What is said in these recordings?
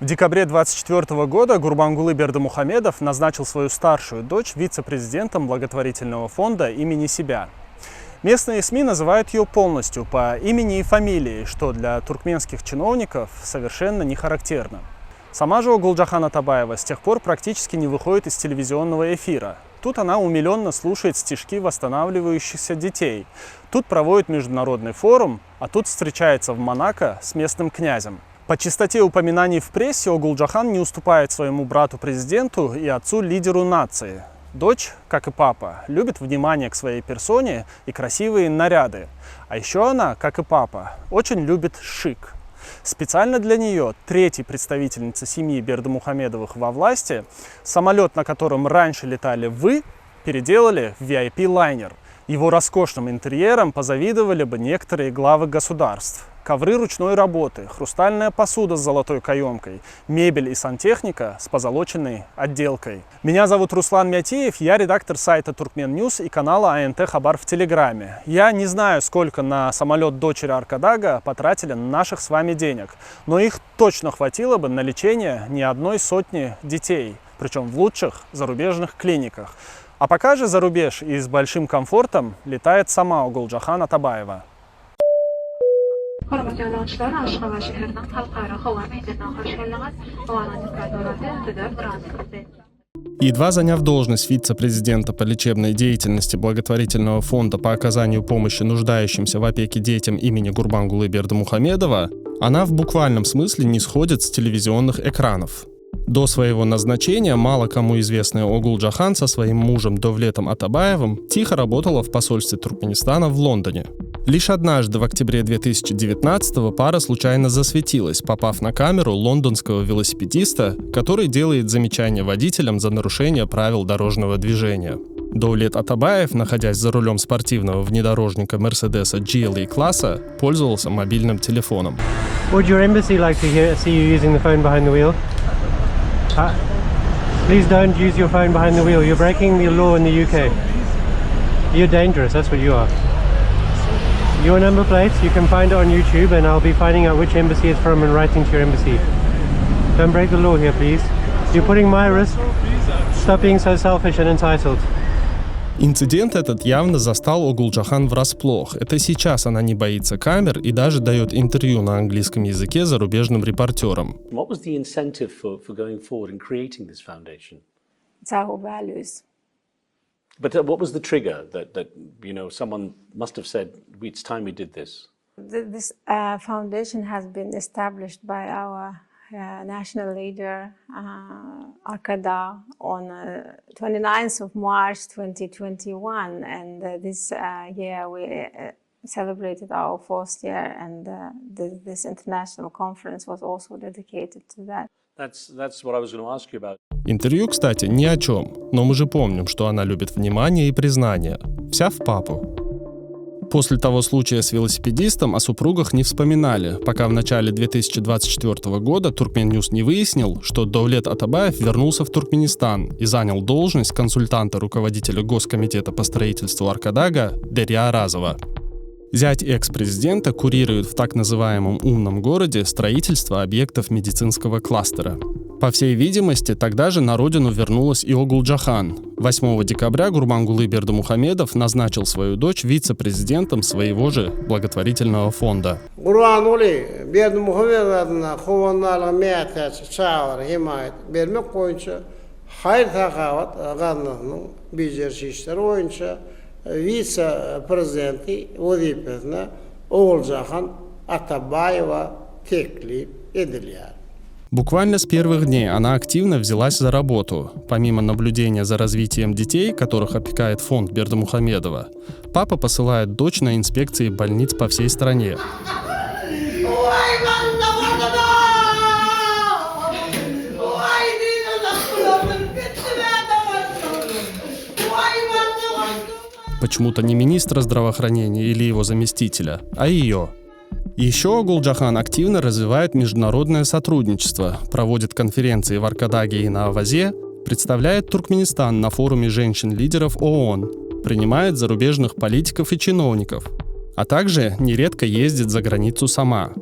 В декабре 2024 года Гурбангулы Бердымухамедов назначил свою старшую дочь вице-президентом благотворительного фонда имени себя. Местные СМИ называют ее полностью по имени и фамилии, что для туркменских чиновников совершенно не характерно. Сама же Огулджахан Атабаева с тех пор практически не выходит из телевизионного эфира. Тут она умиленно слушает стишки восстанавливающихся детей. Тут проводит международный форум, а тут встречается в Монако с местным князем. По частоте упоминаний в прессе Огулджахан не уступает своему брату-президенту и отцу-лидеру нации. Дочь, как и папа, любит внимание к своей персоне и красивые наряды. А еще она, как и папа, очень любит шик. Специально для нее, третьей представительницы семьи Бердымухамедовых во власти, самолет, на котором раньше летали вы, переделали в VIP-лайнер. Его роскошным интерьером позавидовали бы некоторые главы государств. Ковры ручной работы, хрустальная посуда с золотой каемкой, мебель и сантехника с позолоченной отделкой. Меня зовут Руслан Мятеев, я редактор сайта Turkmen News и канала АНТ Хабар в Телеграме. Я не знаю, сколько на самолет дочери Аркадага потратили наших с вами денег, но их точно хватило бы на лечение не одной сотни детей, причем в лучших зарубежных клиниках. А пока же за рубеж и с большим комфортом летает сама Огулджахан Атабаева. Едва заняв должность вице-президента по лечебной деятельности благотворительного фонда по оказанию помощи нуждающимся в опеке детям имени Гурбангулы Бердымухамедова, она в буквальном смысле не сходит с телевизионных экранов. До своего назначения мало кому известная Огулджахан со своим мужем Довлетом Атабаевым тихо работала в посольстве Туркменистана в Лондоне. Лишь однажды в октябре 2019-го пара случайно засветилась, попав на камеру лондонского велосипедиста, который делает замечания водителям за нарушение правил дорожного движения. Довлет Атабаев, находясь за рулем спортивного внедорожника Мерседеса GLE-класса, пользовался мобильным телефоном. Would your embassy like to see you using the phone behind the wheel? Please don't use your phone behind the wheel. You're breaking the law in the UK. You're dangerous, that's what you are. Your number plates, you can find it on YouTube and I'll be finding out which embassy it's from and writing to your embassy. Don't break the law here, please. You're putting my risk. Stop being so selfish and entitled. Инцидент этот явно застал Огулджахан врасплох. Это сейчас она не боится камер и даже дает интервью на английском языке зарубежным репортерам. What was the incentive for going forward and creating this foundation? It's our values. But what was the trigger that someone must have said, it's time we did this? This foundation has been established by our national leader, Arkada, on 29th of March 2021. And this year we celebrated our 4th year, and this international conference was also dedicated to that. That's what I was going to ask you about. Интервью, кстати, ни о чем, но мы же помним, что она любит внимание и признание. Вся в папу. После того случая с велосипедистом о супругах не вспоминали, пока в начале 2024 года Turkmen News не выяснил, что Довлет Атабаев вернулся в Туркменистан и занял должность консультанта руководителя Госкомитета по строительству Аркадага Дерья Аразова. Зять экс-президента курирует в так называемом «умном городе» строительство объектов медицинского кластера. По всей видимости, тогда же на родину вернулась и Огулджахан. 8 декабря Гурбангулы Бердымухамедов назначил свою дочь вице-президентом своего же благотворительного фонда. Гурбангулы Бердымухамедовна қоғамдарға мәтәс чағыр химайет бермек бойынша хайыр тақават ғанның бежершештері бойынша вице-президенті вазифасына Огулджахан Атабаева теклип edildi. Буквально с первых дней она активно взялась за работу. Помимо наблюдения за развитием детей, которых опекает фонд Бердымухамедова, папа посылает дочь на инспекции больниц по всей стране. Почему-то не министра здравоохранения или его заместителя, а ее. Еще Огулджахан активно развивает международное сотрудничество, проводит конференции в Аркадаге и на Авазе, представляет Туркменистан на форуме женщин-лидеров ООН, принимает зарубежных политиков и чиновников, а также нередко ездит за границу сама.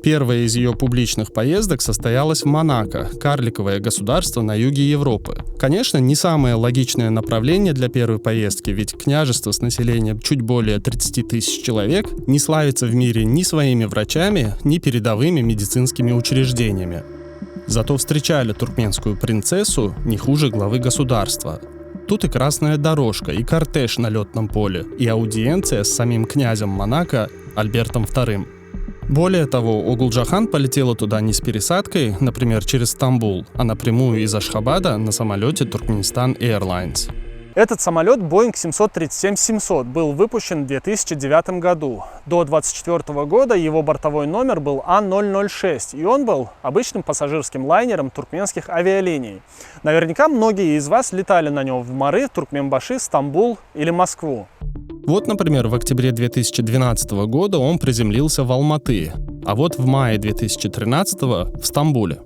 Первая из ее публичных поездок состоялась в Монако, карликовое государство на юге Европы. Конечно, не самое логичное направление для первой поездки, ведь княжество с населением чуть более 30 тысяч человек не славится в мире ни своими врачами, ни передовыми медицинскими учреждениями. Зато встречали туркменскую принцессу не хуже главы государства. Тут и красная дорожка, и кортеж на летном поле, и аудиенция с самим князем Монако Альбертом II. Более того, Огулджахан полетела туда не с пересадкой, например, через Стамбул, а напрямую из Ашхабада на самолете Turkmenistan Airlines. Этот самолет Boeing 737-700 был выпущен в 2009 году. До 2024 года его бортовой номер был А006, и он был обычным пассажирским лайнером туркменских авиалиний. Наверняка многие из вас летали на нем в Мары, Туркменбаши, Стамбул или Москву. Вот, например, в октябре 2012 года он приземлился в Алматы, а вот в мае 2013 в Стамбуле.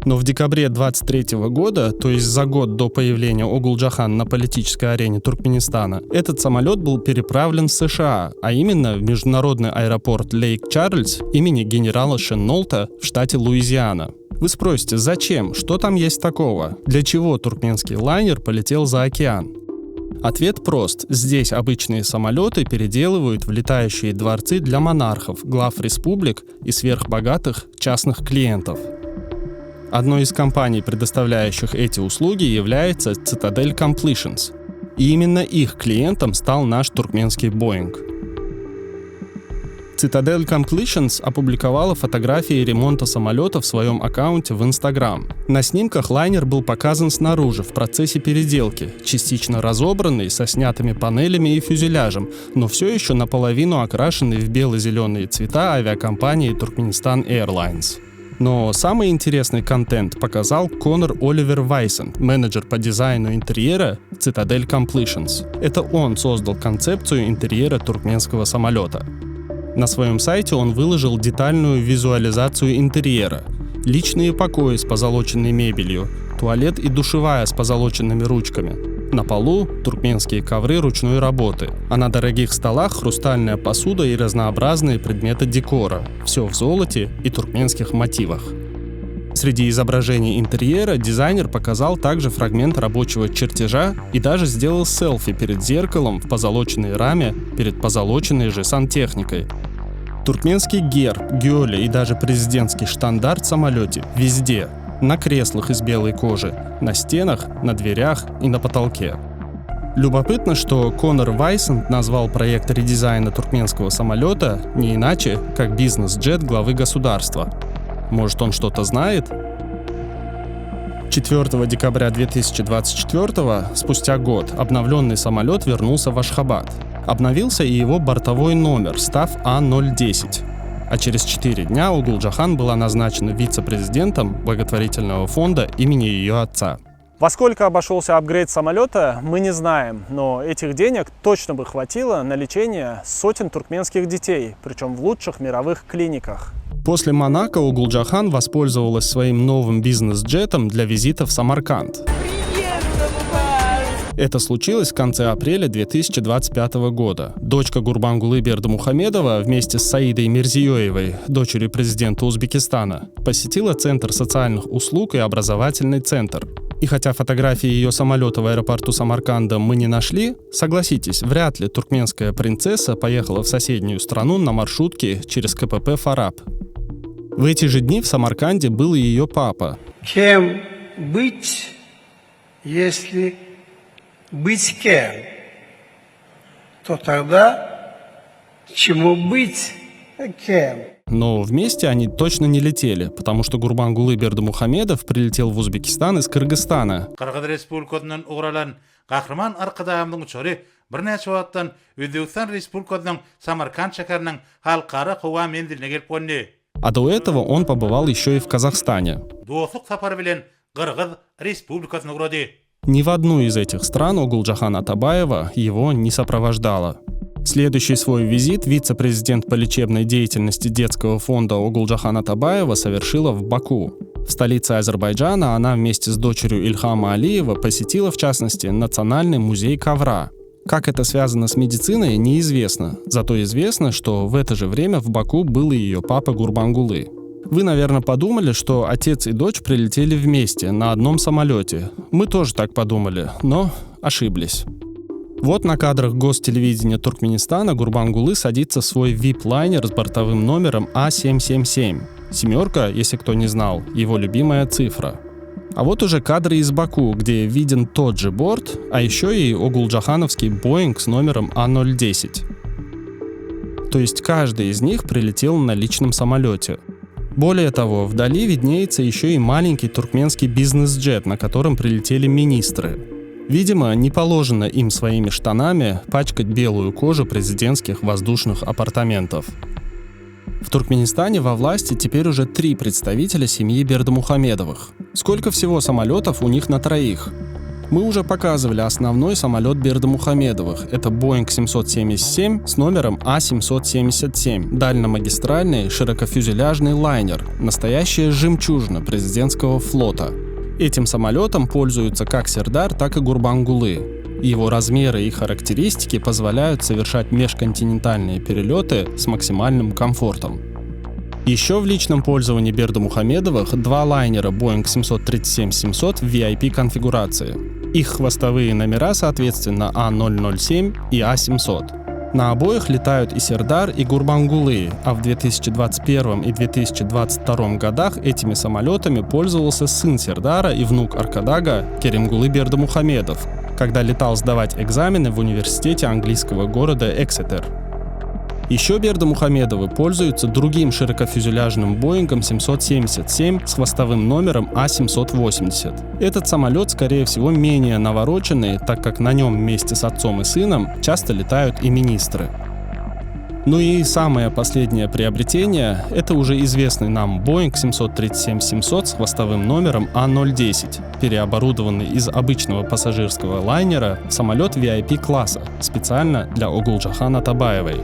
Но в декабре 2023 года, то есть за год до появления Огулджахан на политической арене Туркменистана, этот самолет был переправлен в США, а именно в международный аэропорт Лейк-Чарльз имени генерала Шеннолта в штате Луизиана. Вы спросите, зачем? Что там есть такого? Для чего туркменский лайнер полетел за океан? Ответ прост. Здесь обычные самолеты переделывают в летающие дворцы для монархов, глав республик и сверхбогатых частных клиентов. Одной из компаний, предоставляющих эти услуги, является Citadel Completions. И именно их клиентом стал наш туркменский Boeing. Citadel Completions опубликовала фотографии ремонта самолета в своем аккаунте в Instagram. На снимках лайнер был показан снаружи в процессе переделки, частично разобранный, со снятыми панелями и фюзеляжем, но все еще наполовину окрашенный в бело-зеленые цвета авиакомпании Turkmenistan Airlines. Но самый интересный контент показал Конор Оливер Вайсен, менеджер по дизайну интерьера Citadel Completions. Это он создал концепцию интерьера туркменского самолета. На своем сайте он выложил детальную визуализацию интерьера. Личные покои с позолоченной мебелью, туалет и душевая с позолоченными ручками. На полу туркменские ковры ручной работы, а на дорогих столах хрустальная посуда и разнообразные предметы декора. Все в золоте и туркменских мотивах. Среди изображений интерьера дизайнер показал также фрагмент рабочего чертежа и даже сделал селфи перед зеркалом в позолоченной раме перед позолоченной же сантехникой. Туркменский герб, гёля и даже президентский штандарт в самолете везде. На креслах из белой кожи, на стенах, на дверях и на потолке. Любопытно, что Конор Вайсен назвал проект редизайна туркменского самолета не иначе, как бизнес-джет главы государства. Может, он что-то знает? 4 декабря 2024, спустя год, обновленный самолет вернулся в Ашхабад. Обновился и его бортовой номер, став А010. А через 4 дня Огулджахан была назначена вице-президентом благотворительного фонда имени ее отца. Во сколько обошелся апгрейд самолета, мы не знаем, но этих денег точно бы хватило на лечение сотен туркменских детей, причем в лучших мировых клиниках. После Монако Огулджахан воспользовалась своим новым бизнес-джетом для визита в Самарканд. Это случилось в конце апреля 2025 года. Дочка Гурбангулы Бердымухамедова вместе с Саидой Мирзиёевой, дочерью президента Узбекистана, посетила Центр социальных услуг и образовательный центр. И хотя фотографии ее самолета в аэропорту Самарканда мы не нашли, согласитесь, вряд ли туркменская принцесса поехала в соседнюю страну на маршрутке через КПП Фараб. В эти же дни в Самарканде был и ее папа. Кем быть, если быть кем? То тогда чему быть кем? Но вместе они точно не летели, потому что Гурбангулы Бердымухамедов прилетел в Узбекистан из Кыргызстана. Кыргыз Республикасынан угралан кахраман аркадамдын чори бир нече ваттан Өзбекстан Республикасының Самарканд шәһәренең халыкара куа мендилине келип көнде. А до этого он побывал еще и в Казахстане. Достук сапары белән Кыргыз Республикасын уграды. Ни в одну из этих стран Огулджахан Атабаева его не сопровождала. Следующий свой визит вице-президент по лечебной деятельности детского фонда Огулджахан Атабаева совершила в Баку. В столице Азербайджана она вместе с дочерью Ильхама Алиева посетила, в частности, Национальный музей ковра. Как это связано с медициной, неизвестно. Зато известно, что в это же время в Баку был и ее папа Гурбангулы. Вы, наверное, подумали, что отец и дочь прилетели вместе на одном самолете. Мы тоже так подумали, но ошиблись. Вот на кадрах гостелевидения Туркменистана Гурбангулы садится в свой VIP-лайнер с бортовым номером А777. Семерка, если кто не знал, его любимая цифра. А вот уже кадры из Баку, где виден тот же борт, а еще и огулджахановский Боинг с номером А010. То есть каждый из них прилетел на личном самолете. Более того, вдали виднеется еще и маленький туркменский бизнес-джет, на котором прилетели министры. Видимо, не положено им своими штанами пачкать белую кожу президентских воздушных апартаментов. В Туркменистане во власти теперь уже 3 представителя семьи Бердымухамедовых. Сколько всего самолетов у них на троих? Мы уже показывали основной самолет Бердымухамедовых. Это Boeing 777 с номером А777. Дальномагистральный широкофюзеляжный лайнер. Настоящая жемчужина президентского флота. Этим самолетом пользуются как Сердар, так и Гурбангулы. Его размеры и характеристики позволяют совершать межконтинентальные перелеты с максимальным комфортом. Еще в личном пользовании Бердымухамедовых 2 лайнера Boeing 737-700 в VIP-конфигурации. Их хвостовые номера, соответственно, А007 и А700. На обоих летают и Сердар, и Гурбангулы, а в 2021 и 2022 годах этими самолетами пользовался сын Сердара и внук Аркадага Керимгулы Бердымухамедов, когда летал сдавать экзамены в университете английского города Эксетер. Еще Бердымухамедовы пользуются другим широкофюзеляжным Боингом 777 с хвостовым номером А780. Этот самолет, скорее всего, менее навороченный, так как на нем вместе с отцом и сыном часто летают и министры. Ну и самое последнее приобретение – это уже известный нам Boeing 737-700 с хвостовым номером А010, переоборудованный из обычного пассажирского лайнера в самолет VIP-класса, специально для Огулджахан Атабаевой.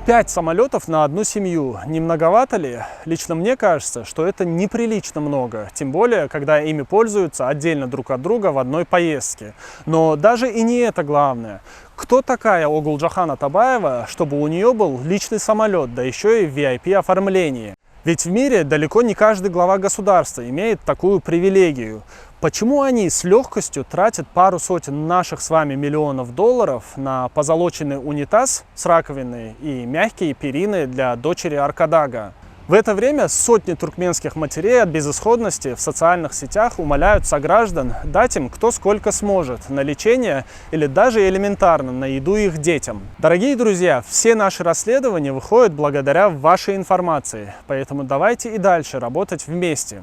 5 самолетов на одну семью. Не многовато ли? Лично мне кажется, что это неприлично много. Тем более, когда ими пользуются отдельно друг от друга в одной поездке. Но даже и не это главное. Кто такая Огулджахан Атабаева, чтобы у нее был личный самолет, да еще и в VIP-оформлении? Ведь в мире далеко не каждый глава государства имеет такую привилегию. Почему они с легкостью тратят пару сотен наших с вами миллионов долларов на позолоченный унитаз с раковиной и мягкие перины для дочери Аркадага? В это время сотни туркменских матерей от безысходности в социальных сетях умоляют сограждан дать им кто сколько сможет на лечение или даже элементарно на еду их детям. Дорогие друзья, все наши расследования выходят благодаря вашей информации, поэтому давайте и дальше работать вместе.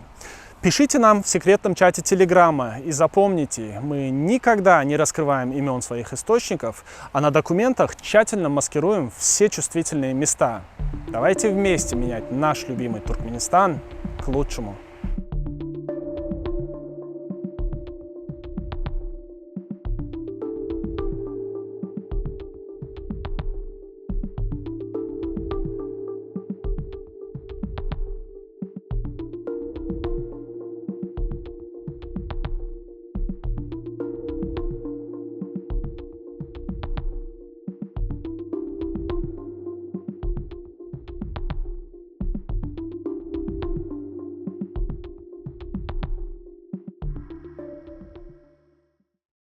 Пишите нам в секретном чате Телеграма и запомните, мы никогда не раскрываем имен своих источников, а на документах тщательно маскируем все чувствительные места. Давайте вместе менять наш любимый Туркменистан к лучшему.